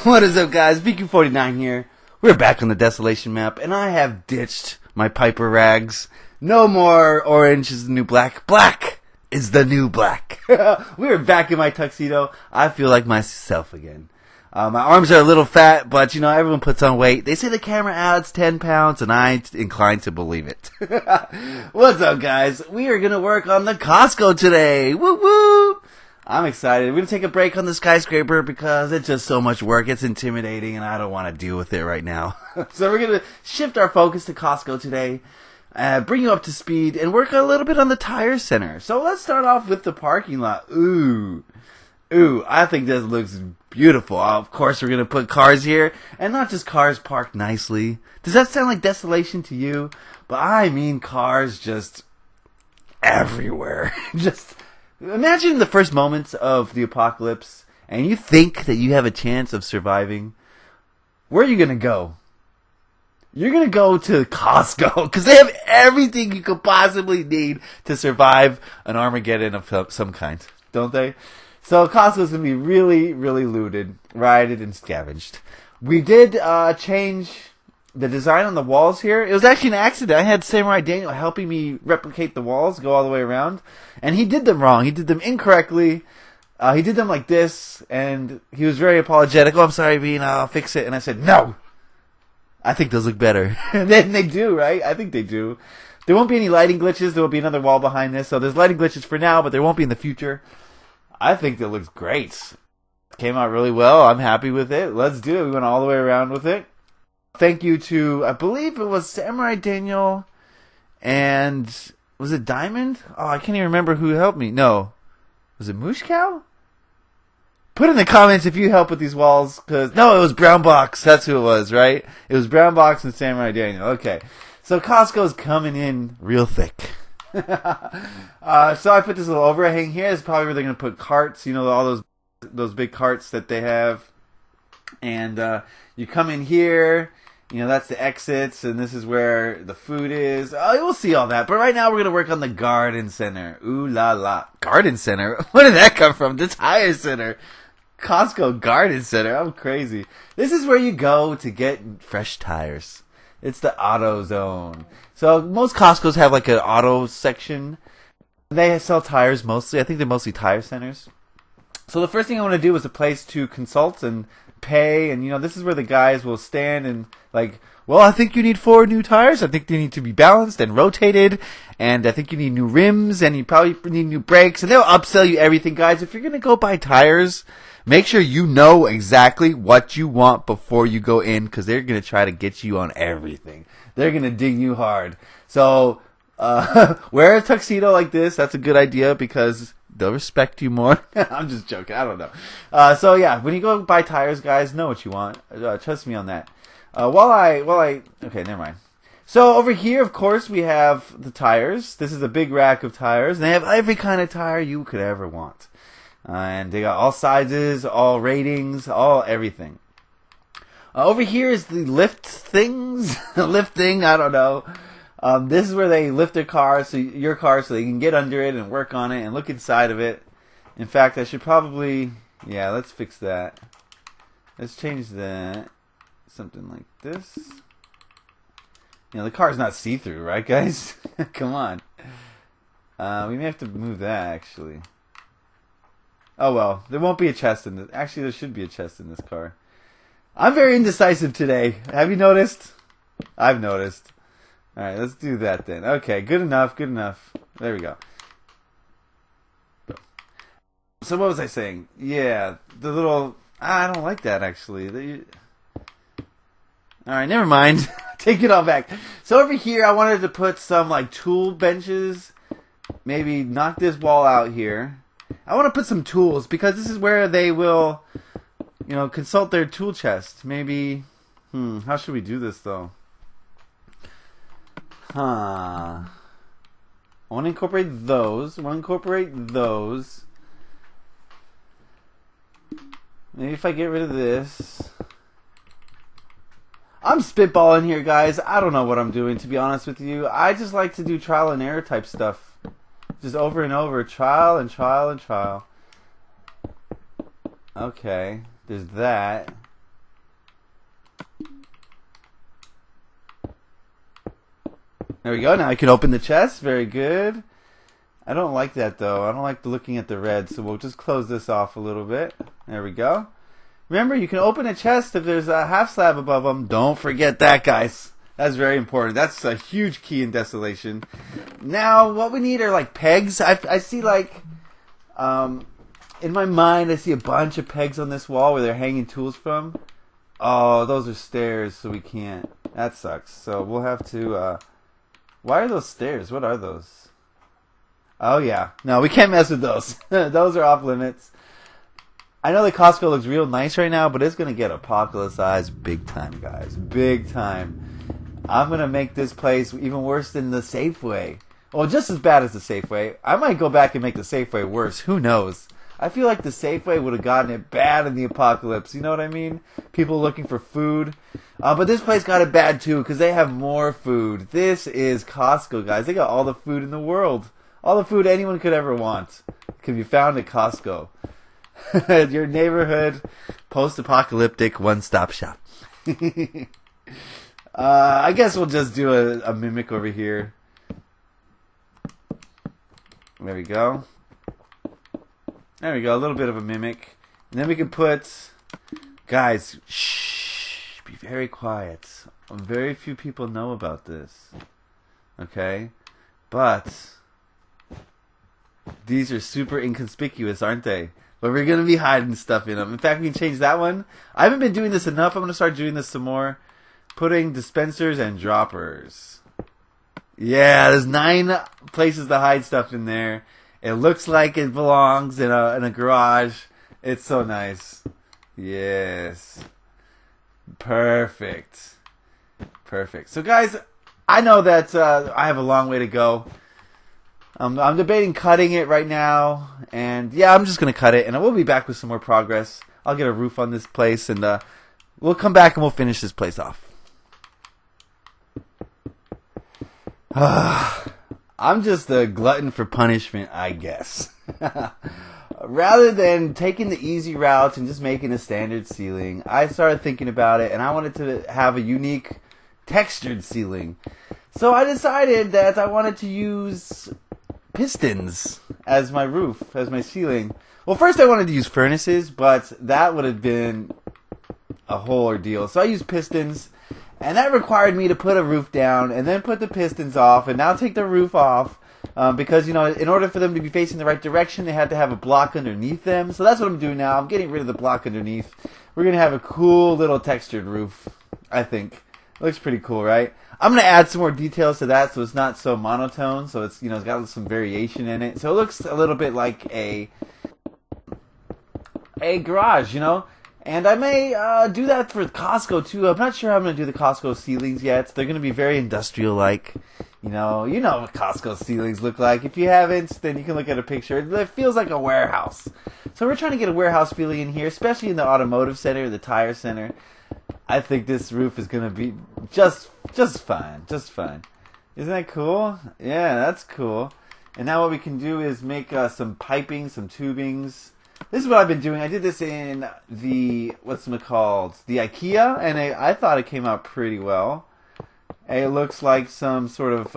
What is up, guys? Beancrew49 here. We're back on the Desolation map, and I have ditched my Piper rags. No more orange is the new black. Black is the new black. We're back in my tuxedo. I feel like myself again. My arms are a little fat, but, everyone puts on weight. They say the camera adds 10 pounds, and I'm inclined to believe it. What's up, guys? We are going to work on the Costco today. Woo woo! I'm excited. We're going to take a break on the skyscraper because it's just so much work. It's intimidating, and I don't want to deal with it right now. So we're going to shift our focus to Costco today, bring you up to speed, and work a little bit on the tire center. So let's start off with the parking lot. Ooh, I think this looks beautiful. Of course, we're going to put cars here, and not just cars parked nicely. Does that sound like Desolation to you? But I mean cars just everywhere. Just imagine the first moments of the apocalypse, and you think that you have a chance of surviving. Where are you going to go? You're going to go to Costco, because they have everything you could possibly need to survive an Armageddon of some kind, don't they? So Costco's going to be really, really looted, rioted, and scavenged. We did change the design on the walls here. It was actually an accident. I had Samurai Daniel helping me replicate the walls, go all the way around. And he did them wrong. He did them incorrectly. He did them like this, and he was very apologetic. Oh, I'm sorry, Bean, I'll fix it. And I said, no! I think those look better. And then they do, right? I think they do. There won't be any lighting glitches. There will be another wall behind this. So there's lighting glitches for now, but there won't be in the future. I think that looks great. Came out really well. I'm happy with it. Let's do it. We went all the way around with it. Thank you to, I believe it was Samurai Daniel and, was it Diamond? Oh, I can't even remember who helped me. No. Was it Moosh Cow? Put in the comments if you help with these walls, no, it was Brown Box. That's who it was, right? It was Brown Box and Samurai Daniel. Okay. So Costco's coming in real thick. So I put this little overhang here. It's probably where they're going to put carts, all those big carts that they have. And you come in here, that's the exits, and this is where the food is. Oh, we'll see all that. But right now we're going to work on the garden center. Ooh la la. Garden center? Where did that come from? The tire center. Costco garden center. I'm crazy. This is where you go to get fresh tires. It's the auto zone. So most Costco's have like an auto section. They sell tires mostly. I think they're mostly tire centers. So the first thing I want to do is a place to consult and pay. And, this is where the guys will stand and like, well, I think you need 4 new tires. I think they need to be balanced and rotated. And I think you need new rims and you probably need new brakes. And they'll upsell you everything, guys. If you're going to go buy tires, make sure you know exactly what you want before you go in, because they're going to try to get you on everything. They're going to dig you hard. So, wear a tuxedo like this. That's a good idea because they'll respect you more. I'm just joking. I don't know. So yeah, when you go buy tires, guys, know what you want. Trust me on that. Okay, never mind. So over here, of course, we have the tires. This is a big rack of tires. And they have every kind of tire you could ever want. And they got all sizes, all ratings, all everything. Over here is the lift things. Lifting, I don't know. This is where they lift their car, your car, so they can get under it and work on it and look inside of it. In fact, I should probably, let's fix that. Let's change that. Something like this. The car's not see-through, right, guys? Come on. We may have to move that, actually. Oh, well, there won't be a chest in this. Actually, there should be a chest in this car. I'm very indecisive today. Have you noticed? I've noticed. Alright, let's do that then. Okay, good enough, good enough. There we go. So what was I saying? Yeah, the little... I don't like that, actually. Alright, never mind. Take it all back. So over here, I wanted to put some, tool benches. Maybe knock this wall out here. I want to put some tools, because this is where they will, consult their tool chest. Maybe, how should we do this, though? I want to incorporate those. Maybe if I get rid of this. I'm spitballing here, guys. I don't know what I'm doing, to be honest with you. I just like to do trial and error type stuff. Just over and over. Trial and trial and trial. Okay. There's that. There we go. Now I can open the chest. Very good. I don't like that though. I don't like looking at the red, so we'll just close this off a little bit. There we go. Remember, you can open a chest if there's a half slab above them. Don't forget that, guys. That's very important. That's a huge key in Desolation. Now, what we need are like pegs. I see like, in my mind, I see a bunch of pegs on this wall where they're hanging tools from. Oh, those are stairs, so we can't. That sucks. So we'll have to, why are those stairs? What are those? Oh, yeah. No, we can't mess with those. Those are off limits. I know the Costco looks real nice right now, but it's going to get apocalypsized big time, guys. Big time. I'm going to make this place even worse than the Safeway. Well, just as bad as the Safeway. I might go back and make the Safeway worse. Who knows? I feel like the Safeway would have gotten it bad in the apocalypse. You know what I mean? People looking for food. But this place got it bad too because they have more food. This is Costco, guys. They got all the food in the world. All the food anyone could ever want can be found at Costco. Your neighborhood post-apocalyptic one-stop shop. I guess we'll just do a mimic over here. There we go. There we go, a little bit of a mimic. And then we can put... Guys, shh, be very quiet. Very few people know about this. Okay? But... these are super inconspicuous, aren't they? But we're going to be hiding stuff in them. In fact, we can change that one. I haven't been doing this enough. I'm going to start doing this some more. Putting dispensers and droppers. Yeah, there's 9 places to hide stuff in there. It looks like it belongs in a garage. It's so nice. Yes. Perfect. Perfect. So, guys, I know that I have a long way to go. I'm debating cutting it right now, and yeah, I'm just going to cut it, and we'll be back with some more progress. I'll get a roof on this place, and we'll come back and we'll finish this place off. I'm just a glutton for punishment, I guess. Rather than taking the easy route and just making a standard ceiling, I started thinking about it, and I wanted to have a unique textured ceiling. So I decided that I wanted to use... pistons as my roof, as my ceiling. Well, first I wanted to use furnaces, but that would have been a whole ordeal. So I used pistons, and that required me to put a roof down and then put the pistons off and now take the roof off because, you know, in order for them to be facing the right direction, they had to have a block underneath them. So that's what I'm doing now. I'm getting rid of the block underneath. We're going to have a cool little textured roof, I think. Looks pretty cool, right? I'm going to add some more details to that so it's not so monotone. So it's, you know, it's got some variation in it. So it looks a little bit like a garage, you know? And I may do that for Costco too. I'm not sure how I'm going to do the Costco ceilings yet. They're going to be very industrial-like. You know what Costco ceilings look like. If you haven't, then you can look at a picture. It feels like a warehouse. So we're trying to get a warehouse feeling in here, especially in the automotive center, the tire center. I think this roof is going to be just fine. Just fine. Isn't that cool? Yeah, that's cool. And now what we can do is make some piping, some tubings. This is what I've been doing. I did this in the, what's it called? The IKEA, and I thought it came out pretty well. It looks like some sort of,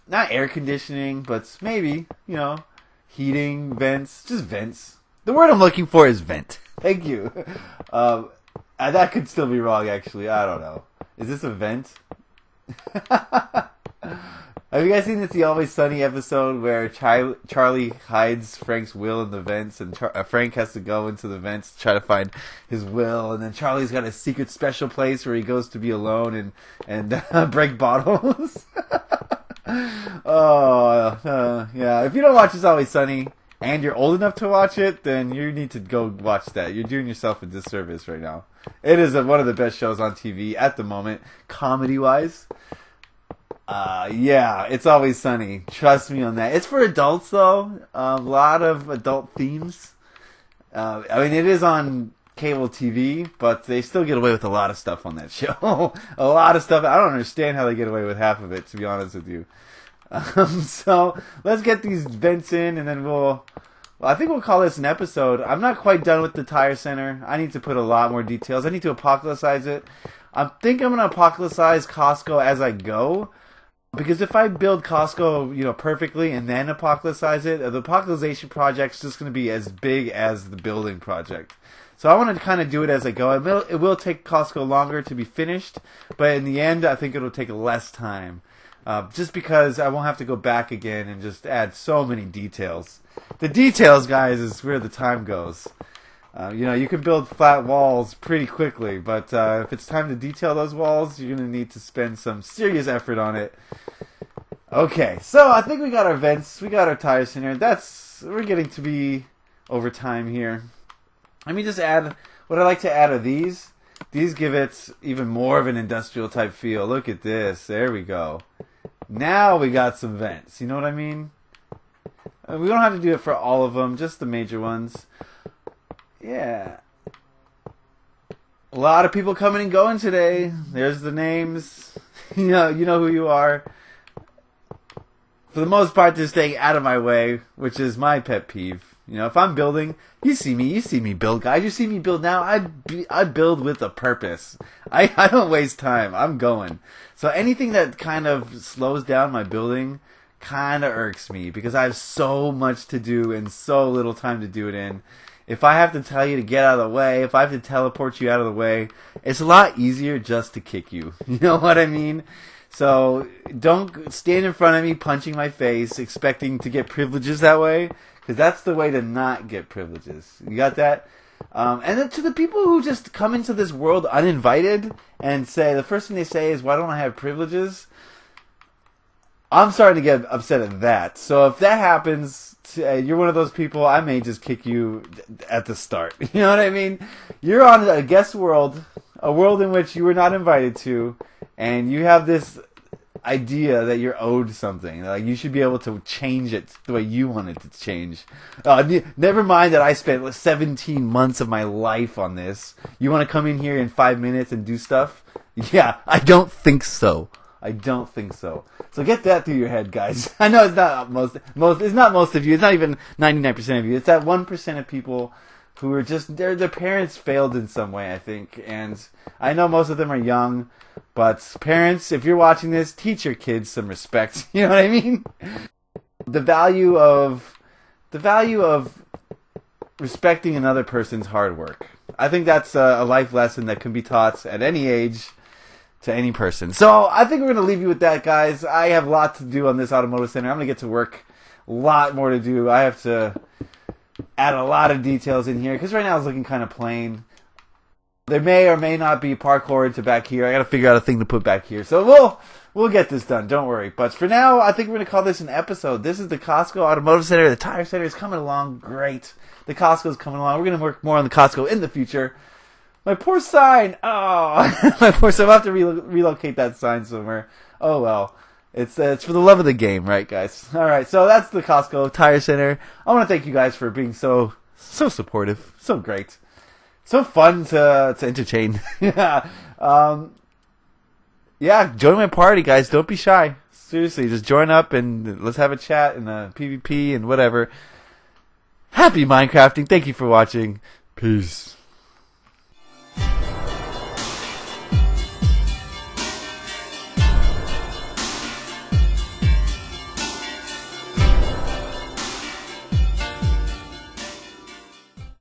not air conditioning, but maybe, you know, heating, vents, just vents. The word I'm looking for is vent. Thank you. That could still be wrong, actually. I don't know. Is this a vent? Have you guys seen this The Always Sunny episode where Charlie hides Frank's will in the vents, and Frank has to go into the vents to try to find his will, and then Charlie's got a secret special place where he goes to be alone and break bottles? Yeah. If you don't watch It's Always Sunny, and you're old enough to watch it, then you need to go watch that. You're doing yourself a disservice right now. It is one of the best shows on TV at the moment, comedy-wise. Yeah, It's Always Sunny. Trust me on that. It's for adults, though. A lot of adult themes. I mean, it is on cable TV, but they still get away with a lot of stuff on that show. A lot of stuff. I don't understand how they get away with half of it, to be honest with you. So let's get these vents in, and then we'll Well, I think we'll call this an episode. I'm not quite done with the tire center. I need to put a lot more details. I need to apocalypsize it. I think I'm going to apocalypsize Costco as I go. Because if I build Costco, perfectly and then apocalypsize it, the apocalypsization project's just going to be as big as the building project. So I want to kind of do it as I go. It will take Costco longer to be finished, but in the end, I think it'll take less time. Just because I won't have to go back again and just add so many details. The details, guys, is where the time goes. You can build flat walls pretty quickly, but if it's time to detail those walls, you're going to need to spend some serious effort on it. Okay, so I think we got our vents, we got our tire center. We're getting to be over time here. Let me just add, what I like to add are these. These give it even more of an industrial type feel. Look at this, there we go. Now we got some vents, you know what I mean? We don't have to do it for all of them, just the major ones. Yeah. A lot of people coming and going today. There's the names. You know who you are. For the most part, they're staying out of my way, which is my pet peeve. If I'm building, you see me build, guys. You see me build now. I build with a purpose. I don't waste time. I'm going. So anything that kind of slows down my building kind of irks me because I have so much to do and so little time to do it in. If I have to tell you to get out of the way, if I have to teleport you out of the way, it's a lot easier just to kick you. You know what I mean? So don't stand in front of me punching my face expecting to get privileges that way, because that's the way to not get privileges. You got that? And then to the people who just come into this world uninvited and say, the first thing they say is, why don't I have privileges? I'm starting to get upset at that. So if that happens, you're one of those people, I may just kick you at the start. You know what I mean? You're on a guest world, a world in which you were not invited to, and you have this idea that you're owed something. Like you should be able to change it the way you want it to change. Never mind that I spent 17 months of my life on this. You want to come in here in 5 minutes and do stuff? Yeah, I don't think so. I don't think so. So get that through your head, guys. I know it's not most. It's not most of you. It's not even 99% of you. It's that 1% of people who are just their parents failed in some way, I think. And I know most of them are young, but parents, if you're watching this, teach your kids some respect. You know what I mean? The value of respecting another person's hard work. I think that's a life lesson that can be taught at any age to any person. So I think we're going to leave you with that, guys. I have a lot to do on this automotive center. I'm going to get to work. A lot more to do. I have to add a lot of details in here because right now it's looking kind of plain. There may or may not be parkour into back here. I got to figure out a thing to put back here. So we'll get this done. Don't worry. But for now, I think we're going to call this an episode. This is the Costco Automotive Center. The Tire Center is coming along great. The Costco's coming along. We're going to work more on the Costco in the future. My poor sign. Oh, my poor sign. I'll have to relocate that sign somewhere. Oh, well. It's for the love of the game, right, guys? All right, so that's the Costco Tire Center. I want to thank you guys for being so supportive, so great, so fun to entertain. Yeah, join my party, guys. Don't be shy. Seriously, just join up and let's have a chat and a PvP and whatever. Happy Minecrafting. Thank you for watching. Peace.